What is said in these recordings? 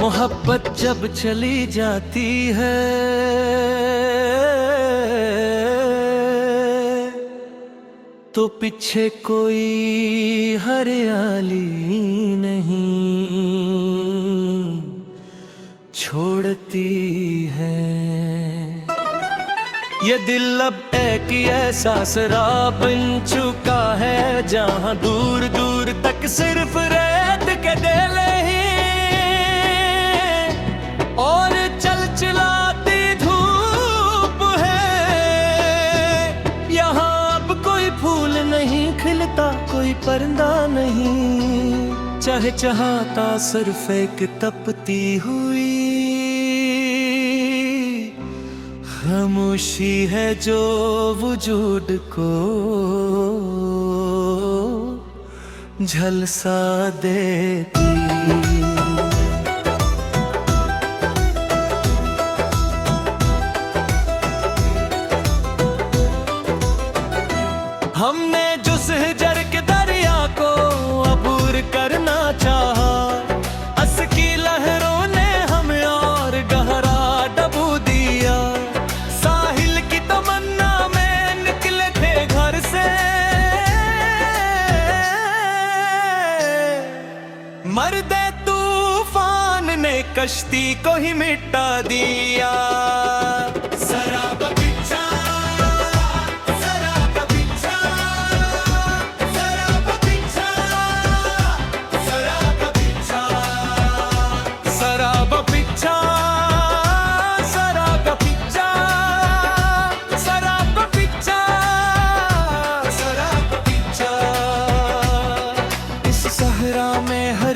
मोहब्बत जब चली जाती है तो पीछे कोई हरियाली नहीं छोड़ती है। ये दिल अब एक ही एहसास राह बन चुका है, जहां दूर दूर तक सिर्फ रेत के डेले ही और चलचलाती धूप है। यहाँ अब कोई फूल नहीं खिलता, कोई परिंदा नहीं चहचहाता, सिर्फ एक तपती हुई खामोशी है जो वजूद को झलसा देती। हमने जिस हिजर के दरिया को अबूर करना चाहा, अस की लहरों ने हमें और गहरा डबो दिया। साहिल की तमन्ना में निकले थे घर से, मर्दे तूफान ने कश्ती को ही मिटा दिया।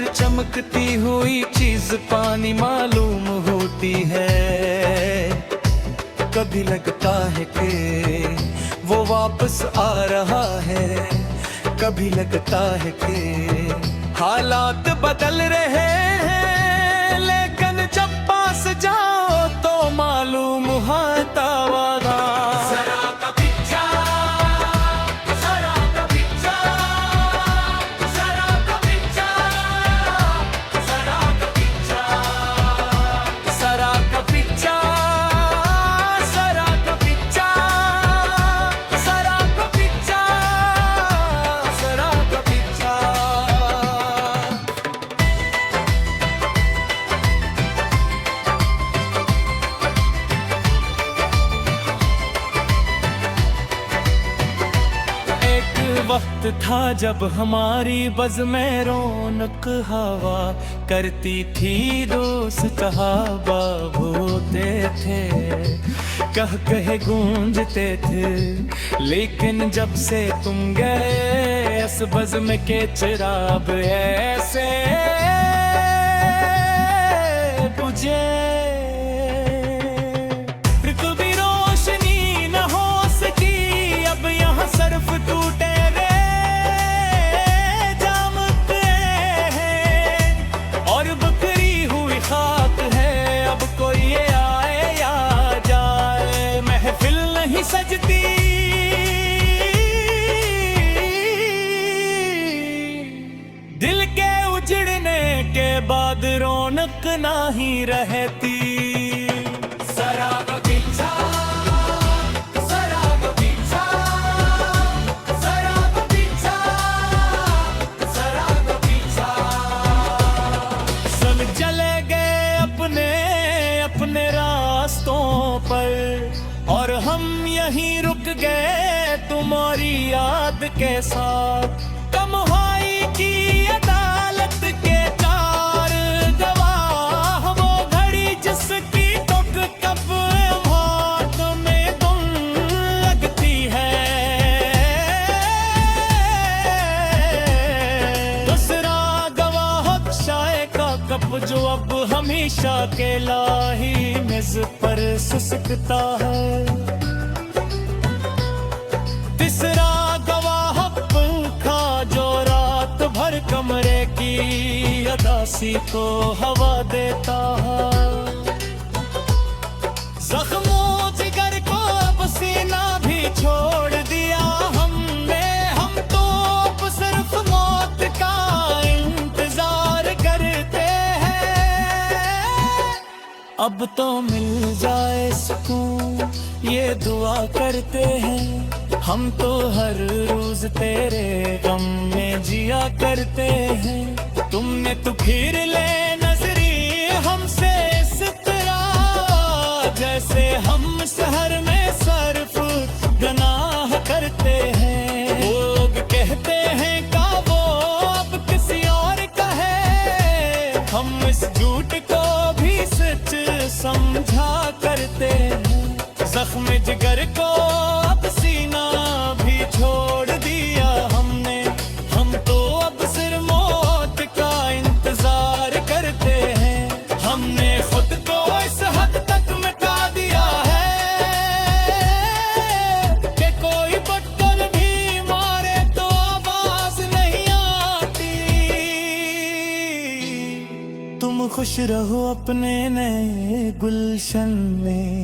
चमकती हुई चीज पानी मालूम होती है, कभी लगता है कि वो वापस आ रहा है, कभी लगता है कि हालात बदल रहे हैं, लेकिन जब पास जाओ तो मालूम होता वादा। वक्त था जब हमारी बज़ में रौनक हवा करती थी, दोस्त सहाबा होते थे, कह कहे गूंजते थे। लेकिन जब से तुम गए इस बज़्म के चिराग ऐसे बुझे, कभी रोशनी न हो सकी, अब यहाँ सिर्फ टूटे सजती। दिल के उजड़ने के बाद रौनक नहीं रहती। सब चले गए अपने अपने रास्तों पर और हम यहीं रुक गए तुम्हारी याद के साथ। तन्हाई की अदालत के चार गवाह, वो घड़ी जिसकी तुक कब हाथ में तुम लगती है। दूसरा गवाह शाय का कप जो अब हमेशा के लाही मेज पर सिसकता है। तीसरा गवाह पंखा जो रात भर कमरे की अदासी को हवा देता है। जख्मों जिगर को अब सीना भी छोड़ दिया हमने, हम तो अब सिर्फ मौत का इंतजार करते हैं। अब तो मिल जाए सुकून ये दुआ करते हैं। हम तो हर रोज तेरे गम में जिया करते हैं। तुमने तो फिर ले नजरी हमसे इस तरह, जैसे हम शहर में सर्फ गनाह करते हैं। लोग कहते हैं का वो अब किसी और का है, हम इस झूठ को भी सच समझा करते हैं। जख्म जिगर को अब सीना भी छोड़ दिया हमने, हम तो अब सिर्फ मौत का इंतजार करते हैं। हमने खुद को इस हद तक मिटा दिया है कि कोई पत्थर भी मारे तो आवाज नहीं आती। तुम खुश रहो अपने नए गुलशन में,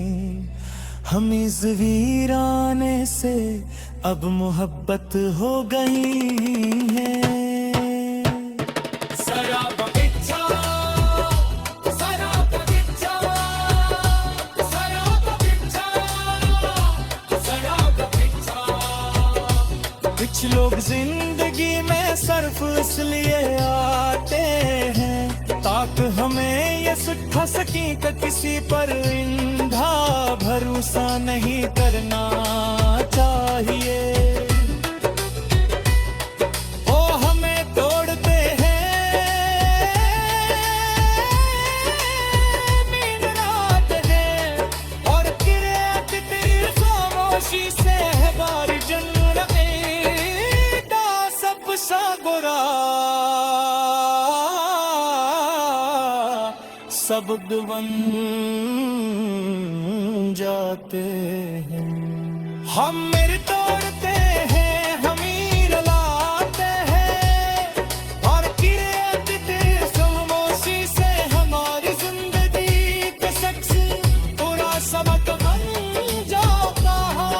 हम इस वीराने से अब मोहब्बत हो गई है। कुछ लोग जिंदगी में सिर्फ इसलिए आते हैं ताकि हमें ये सुठा सकी कि किसी पर इंधा भरोसा नहीं करना चाहिए। ओ हमें तोड़ते हैं नींद रात है, और किरात तेरी खामोशी से है बारी जन सा बुरा सबक बन जाते हैं। हम मेरे तोड़ते हैं, हम ही लाते हैं, और किराते खामोशी से हमारी जिंदगी का शख्स पूरा सबक बन जाता है।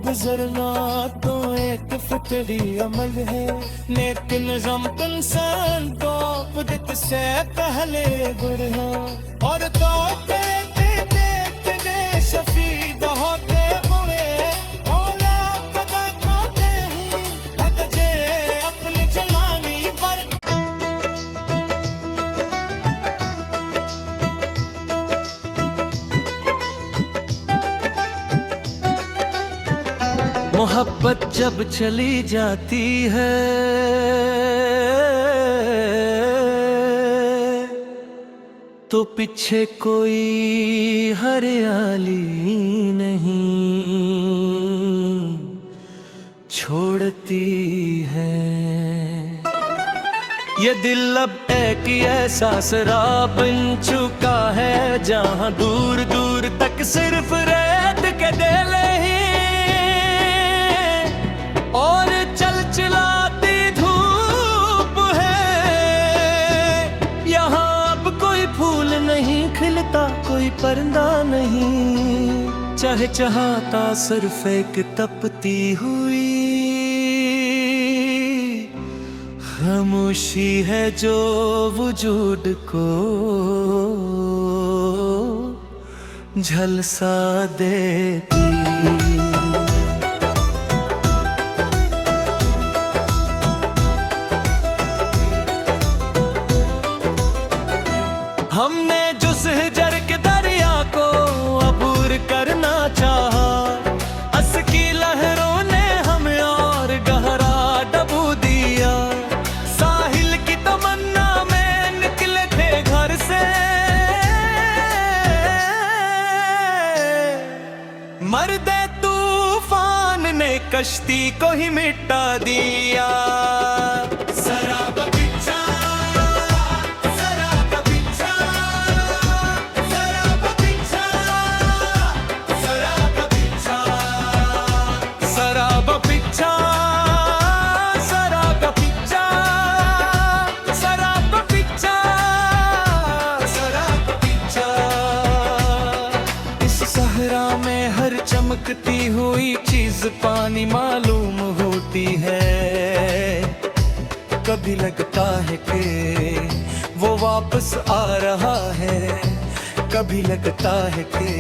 गुजरना तो एक फितरी अमल है, नेक निज़ाम इंसान को खुद से पहले गुर है। और तो तेरे शफीद होते हुए औला कदा खाते हैं अतजे अपनी जवानी पर। मोहब्बत जब चली जाती है तो पीछे कोई हरियाली नहीं छोड़ती है। ये दिल अब एक ऐसा शराब बन चुका है जहां दूर दूर तक सिर्फ रेत के डेले ही और चलचलाती धूप है। यहाँ अब कोई फूल नहीं खिलता, कोई परिंदा नहीं चहचहाता, सिर्फ एक तपती हुई खामोशी है जो वजूद को झलसा देती। हमने जुस हिजर के दरिया को अबूर करना चाहा, अस की लहरों ने हमें और गहरा डबो दिया। साहिल की तमन्ना में निकले थे घर से, मर्दे तूफान ने कश्ती को ही मिटा दिया। शराब चमकती हुई चीज पानी मालूम होती होती है। कभी लगता है कि वो वापस आ रहा है, कभी लगता है कि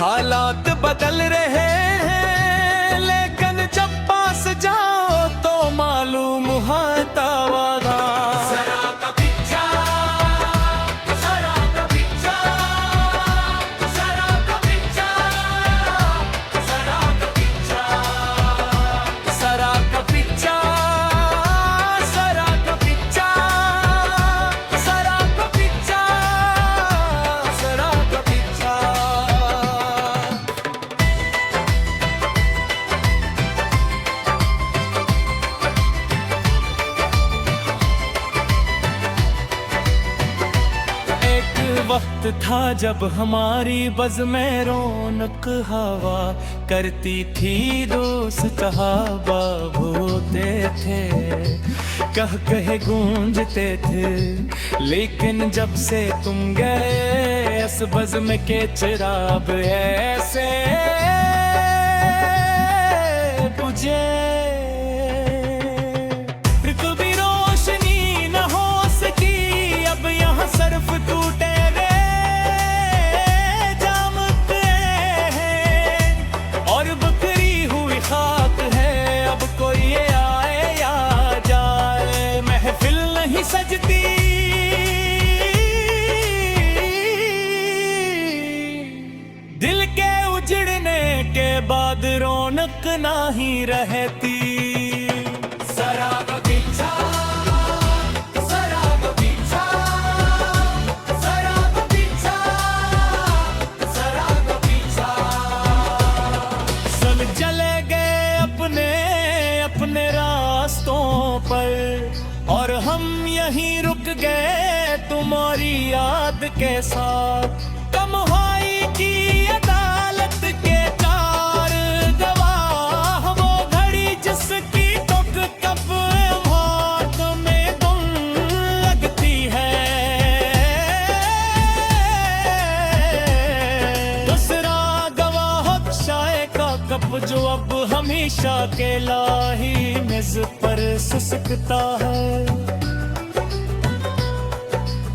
हालात बदल रहे हैं, लेकिन जब पास जाओ तो मालूम होता वादा। वक्त था जब हमारी बज़ में रौनक हवा करती थी, दोस्त सहाबा होते थे, कह कहे गूंजते थे। लेकिन जब से तुम गए इस बज़ में के चिराग ऐसे बुझे, कभी रोशनी न हो सकी। अब यहाँ सर्फ टूटे सजती। दिल के उजड़ने के बाद रौनक ना ही रहती। सराग पीछा, सराग पीछा, सराग पीछा, सराग पीछा। सब चले गए अपने अपने रास्तों पर और हम यहीं रुक गए तुम्हारी याद के साथ। तन्हाई की अदालत के चार गवाह, वो घड़ी जिसकी तुक कब मौत में गुम लगती है। दूसरा गवाह शाय का कप जो अब हमेशा के लाही मेज पर सुसकता है।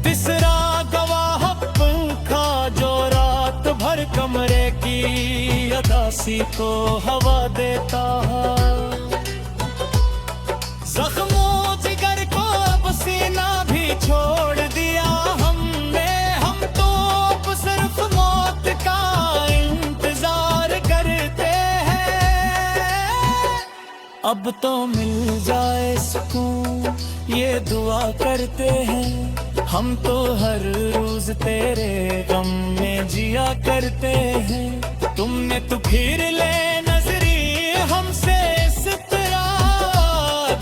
तीसरा गवाह पंखा जो रात भर कमरे की अदासी को हवा देता है। जख्मों जिगर को अब सीना भी छोड़ दिया हमने, हम तो अब सिर्फ मौत का इंतजार करते हैं। अब तो मिल जाए सुकून ये दुआ करते हैं, हम तो हर रोज तेरे गम में जिया करते हैं। तुमने तो फिर ले नजरी हमसे इस तरह,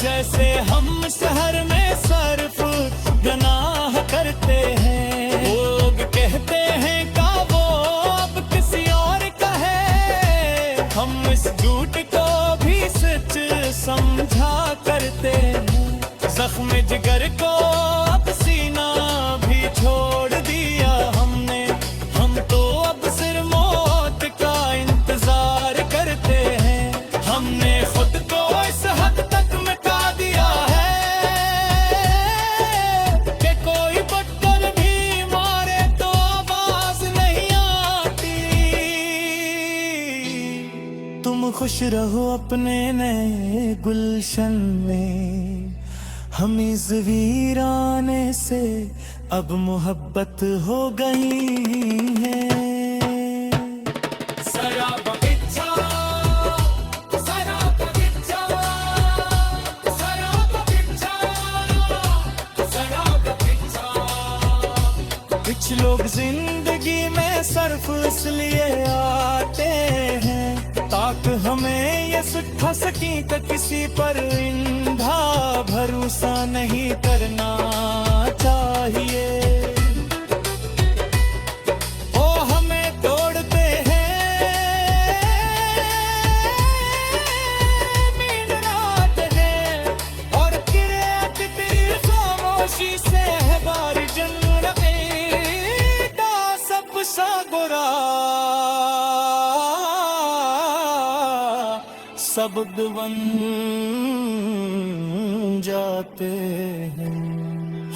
जैसे हम शहर में सर्फ गनाह करते हैं। लोग कहते हैं का वो अब किसी और का है, हम इस झूठ को भी सच समझा करते हैं। जख्म जिगर को अब सीना भी छोड़ दिया हमने, हम तो अब सिर्फ मौत का इंतजार करते हैं। हमने खुद को इस हद तक मिटा दिया है कि कोई पत्थर भी मारे तो आवाज नहीं आती। तुम खुश रहो अपने नए गुलशन में, हम इस वीराने से अब मोहब्बत हो गई है। सराब पीछा, सराब पीछा, सराब पीछा, सराब पीछा। कुछ लोग जिंदगी में सिर्फ इसलिए आते हैं ताकि हमें ये सिखा सकी कि किसी पर इंधा भरोसा नहीं करना चाहिए। ओ हमें तोड़ते हैं मीन रात है और किरात तेरी खामोशी से है बारी जन्नत का सब सा गुरा, सब बुद्ध बन जाते हैं।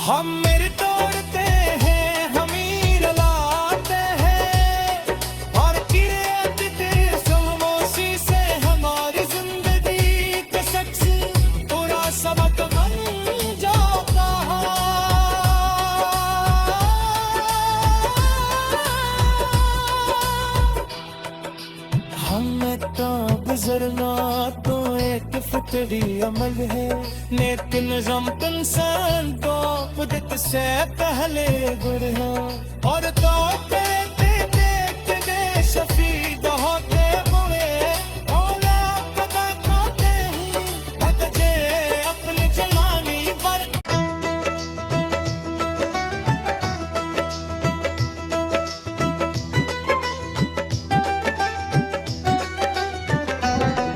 हम मेरे तोड़ते हैं, हमीर लाते हैं, और किरे खामोशी से हमारी जिंदगी का शख्स पूरा सबक बन जाता है। हमें तो गुजरना तो एक फितरी अमल है, नेक निज़ाम इंसान को कुदरत से पहले गुर है। और तो तेरे देखते दे शफीद होते हुए औला कदा खाते ही अकजे अपनी जवानी पर।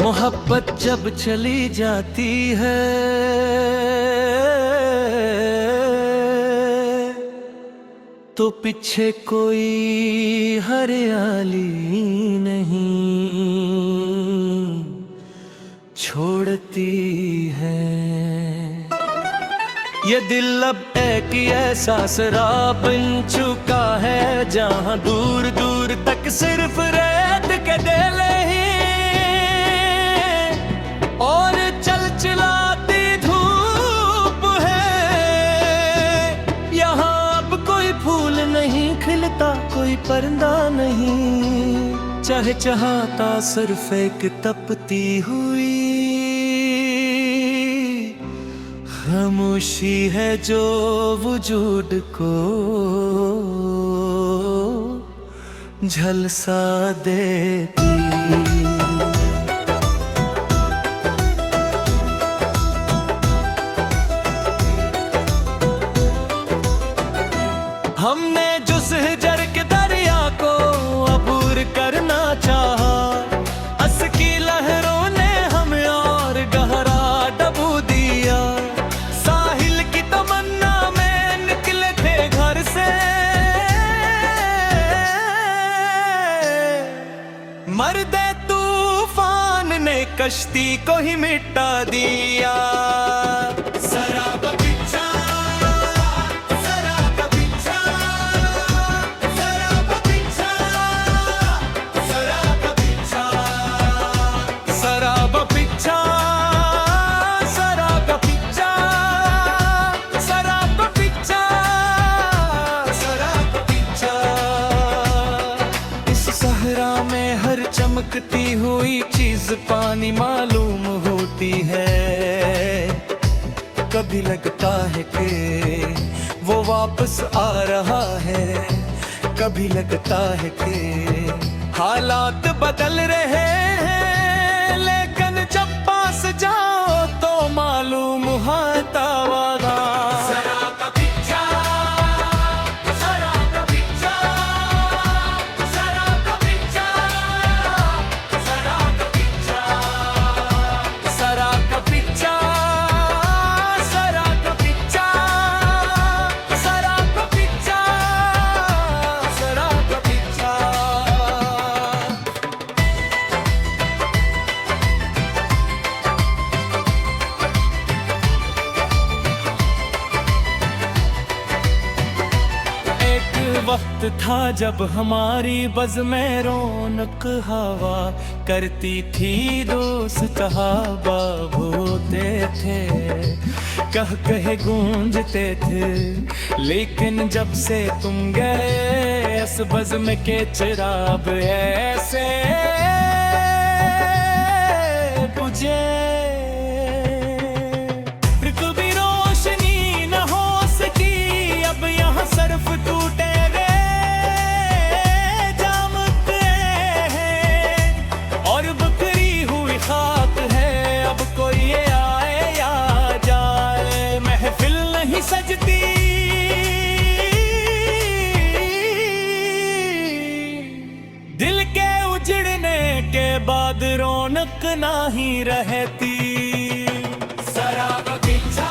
मोहब्बत जब चली जाती है तो पीछे कोई हरियाली नहीं छोड़ती है। ये दिल अब एक ऐसा शराब बन चुका है जहां दूर दूर तक सिर्फ रेत के डेले ही और चलचलाती धूप है। यहाँ अब कोई फूल नहीं खिलता, कोई परिंदा नहीं, चाहे चाहता सिर्फ एक तपती हुई खामोशी है जो वजूद को झलसा देती। हमने जुस हिजर के दरिया को अबूर करना चाहा, अस की लहरों ने हमें और गहरा डबो दिया। साहिल की तमन्ना में निकले थे घर से, मर्दे तूफान ने कश्ती को ही मिटा दिया। शराब में हर चमकती हुई चीज पानी मालूम होती है। कभी लगता है कि वो वापस आ रहा है, कभी लगता है कि हालात बदल रहे हैं, लेकिन जब पास जाओ तो मालूम होता वादा। वक्त था जब हमारी बज़ में रौनक हवा करती थी, दोस्त सहाबा होते थे, कह कहे गूंजते थे। लेकिन जब से तुम गए इस बज़ में के चिराग ऐसे बुझे, कभी रोशनी न हो सकी। अब यहाँ सर्फ टूटे सजती। दिल के उजड़ने के बाद रौनक नहीं रहती। शराब पीछा,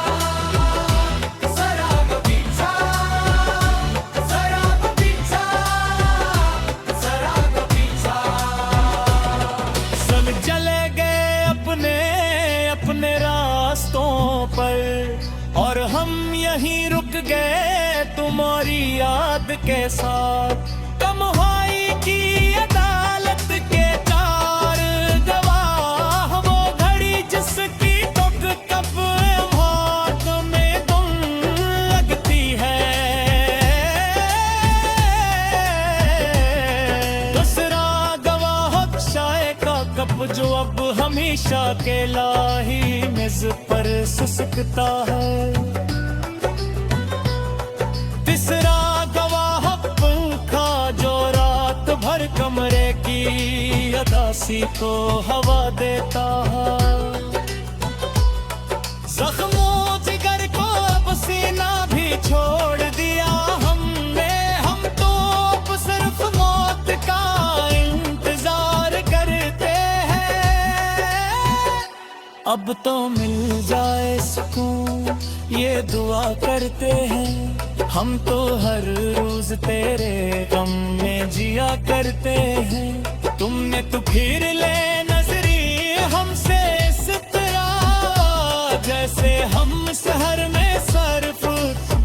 शराब पीछा, शराब पीछा, शराब पीछा। सब चले गए अपने यहीं रुक गए तुम्हारी याद के साथ। तन्हाई की अदालत के चार गवाह, वो घड़ी जिसकी टुक कब हाथ में गुम लगती है। दूसरा गवाह चाय का कप जो अब हमेशा अकेला ही मेज पर सुसकता है। तीसरा गवाह पंखा जो रात भर कमरे की अदासी को हवा देता है। जख्मों जिगर को अब सीना भी छोड़ दिया हमने, हम तो अब सिर्फ मौत का इंतजार करते हैं। अब तो मिल जाए सुकून ये दुआ करते हैं, हम तो हर रोज तेरे गम में जिया करते हैं। तुमने तो फिर ले नजरी हमसे इस तरह, जैसे हम शहर में सर्फ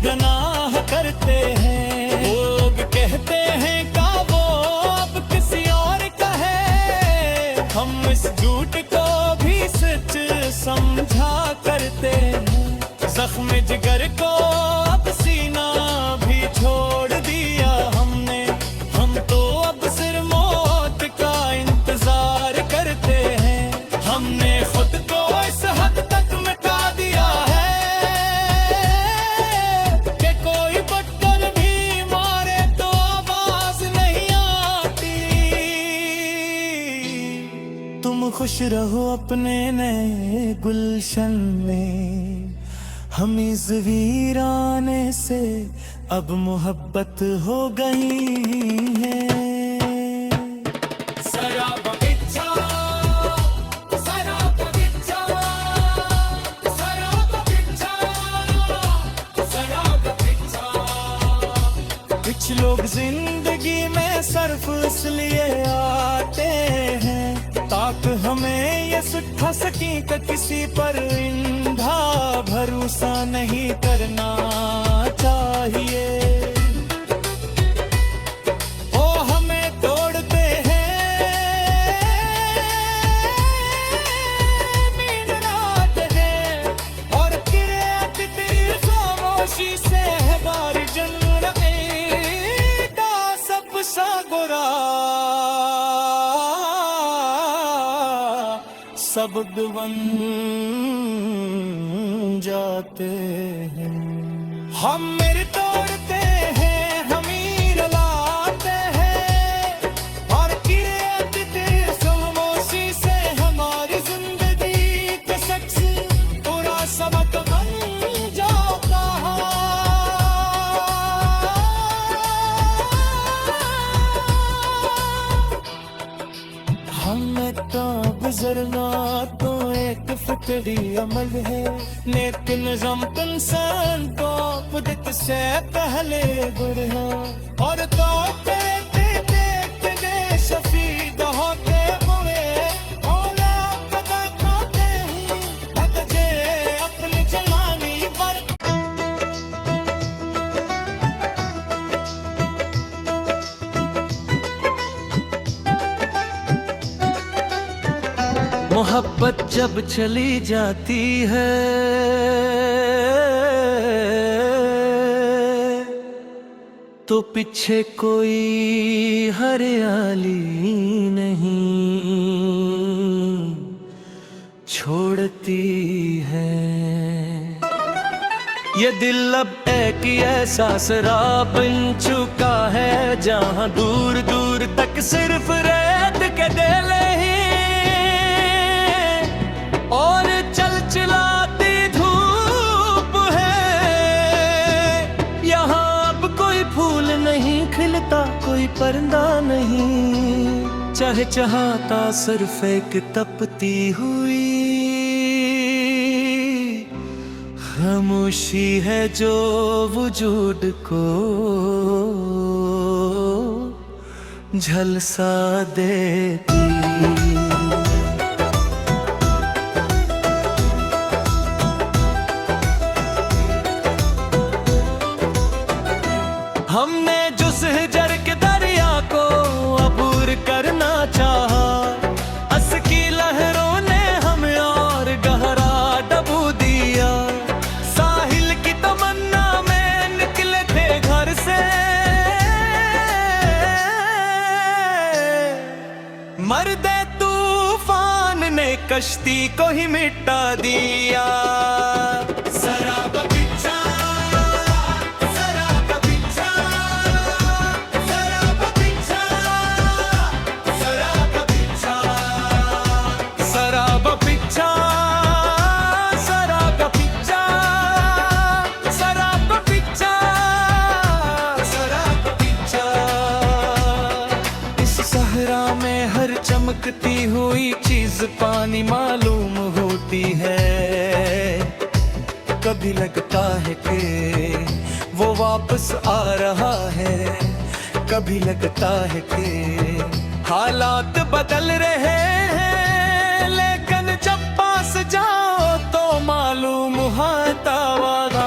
गुनाह करते हैं। लोग कहते हैं का वो अब किसी और का है, हम इस झूठ को भी सच समझा करते हैं। जख्म जिगर को अब सीना भी छोड़ दिया हमने, हम तो अब सिर्फ मौत का इंतजार करते हैं। हमने खुद को इस हद तक मिटा दिया है कि कोई बटन भी मारे तो आवाज नहीं आती। तुम खुश रहो अपने नए गुलशन में, हम इस वीराने से अब मोहब्बत हो गई है। कुछ लोग जिंदगी में सिर्फ इसलिए आते हैं ताकि हमें ये सिखा सकें कि किसी पर इंधा भरोसा नहीं करना चाहिए। ओ हमें तोड़ते हैं मीन रात है, और किरात तेरी खामोशी से है बारी जन्म सब सा गोरा शब्द बन जाते हैं। हम मेरे तोड़ते हैं हमीर लाते हैं, और किरात तेरी खामोशी से हमारी जिंदगी का शख्स पूरा सबक बन जाता है। हमें तो गुजरना तो एक फिक्री अमल है, नेक निज़ाम इंसान को खुद से पहले गुर है। और तो देखते शफीद होते हुए औला कदा खाते ही भगजे अपनी जवानी पर। मोहब्बत जब चली जाती है तो पीछे कोई हरियाली नहीं छोड़ती है। ये दिल अब एक ऐसा शराब बन चुका है जहां दूर दूर तक सिर्फ रेत के डेले ही और चलचलाती धूप है। यहाँ अब कोई फूल नहीं खिलता, कोई परिंदा नहीं चहचहाता, सिर्फ एक तपती हुई खामोशी है जो वजूद को झलसा देती। कश्ती को ही मिटा दिया। शराब पीछा, शराब पीछा, शराब पीछा, शराब पीछा, शराब पीछा, शराब पीछा, शराब पीछा, शराब पीछा। इस सहरा में हर चमकती हुई चीज पानी मालूम होती है। कभी लगता है कि वो वापस आ रहा है, कभी लगता है कि हालात बदल रहे हैं, लेकिन जब पास जाओ तो मालूम होता वादा।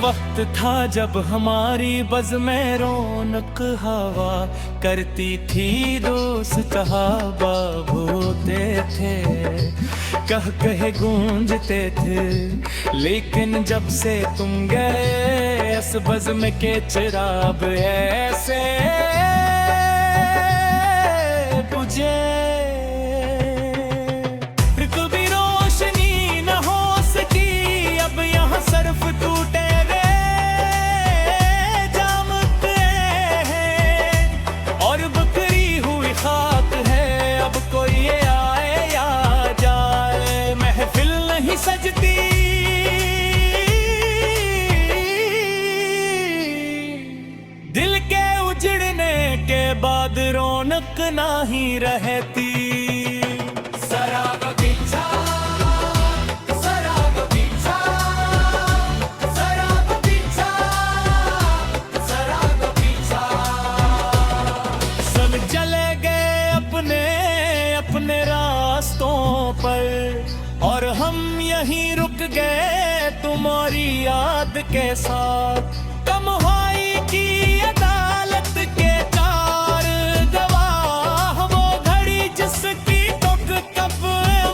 वक्त था जब हमारी बज़ में रौनक हवा करती थी, दोस्त हवा होते थे, कह कहे गूंजते थे। लेकिन जब से तुम गए इस बज़्म के चिराग ऐसे बुझे, कभी रोशनी न हो सकी, अब यहाँ सिर्फ टूटे सजती। दिल के उजड़ने के बाद रौनक नहीं रहती। शराब पीछा, शराब पीछा, शराब पीछा, शराब पीछा। सब चले गए अपने अपने रास्तों पर और हम यहीं रुक गए तुम्हारी याद के साथ। कमहाई की अदालत के चार गवाह, वो घड़ी जिसकी टुक कब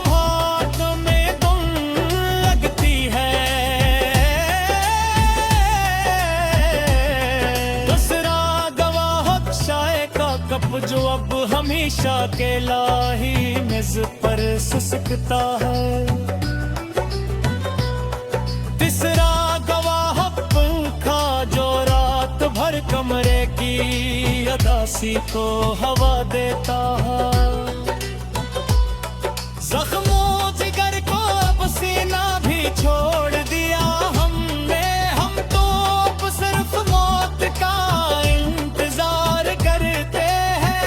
हाथ में गुम लगती है। दूसरा गवाह चाय का कप जो अब हमेशा के लाही मेज पर सिसकता है। तीसरा गवाह पंखा जो रात भर कमरे की अदासी को हवा देता है। जख्मों जिगर को अब सीना भी छोड़ दिया हमने, हम तो अब सिर्फ मौत का इंतजार करते हैं।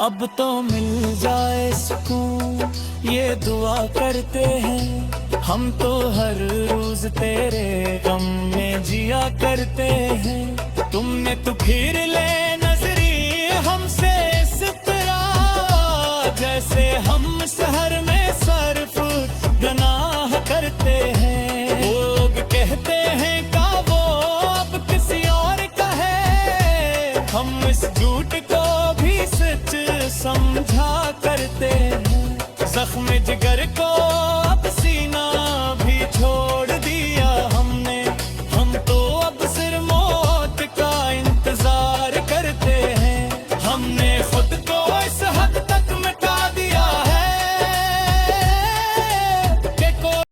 अब तो मिल जाए सुकून ये दुआ करते हैं, हम तो हर रोज तेरे गम में जिया करते हैं। तुमने तो फिर ले नजरी हमसे इस तरह, जैसे हम शहर में सर्फ गना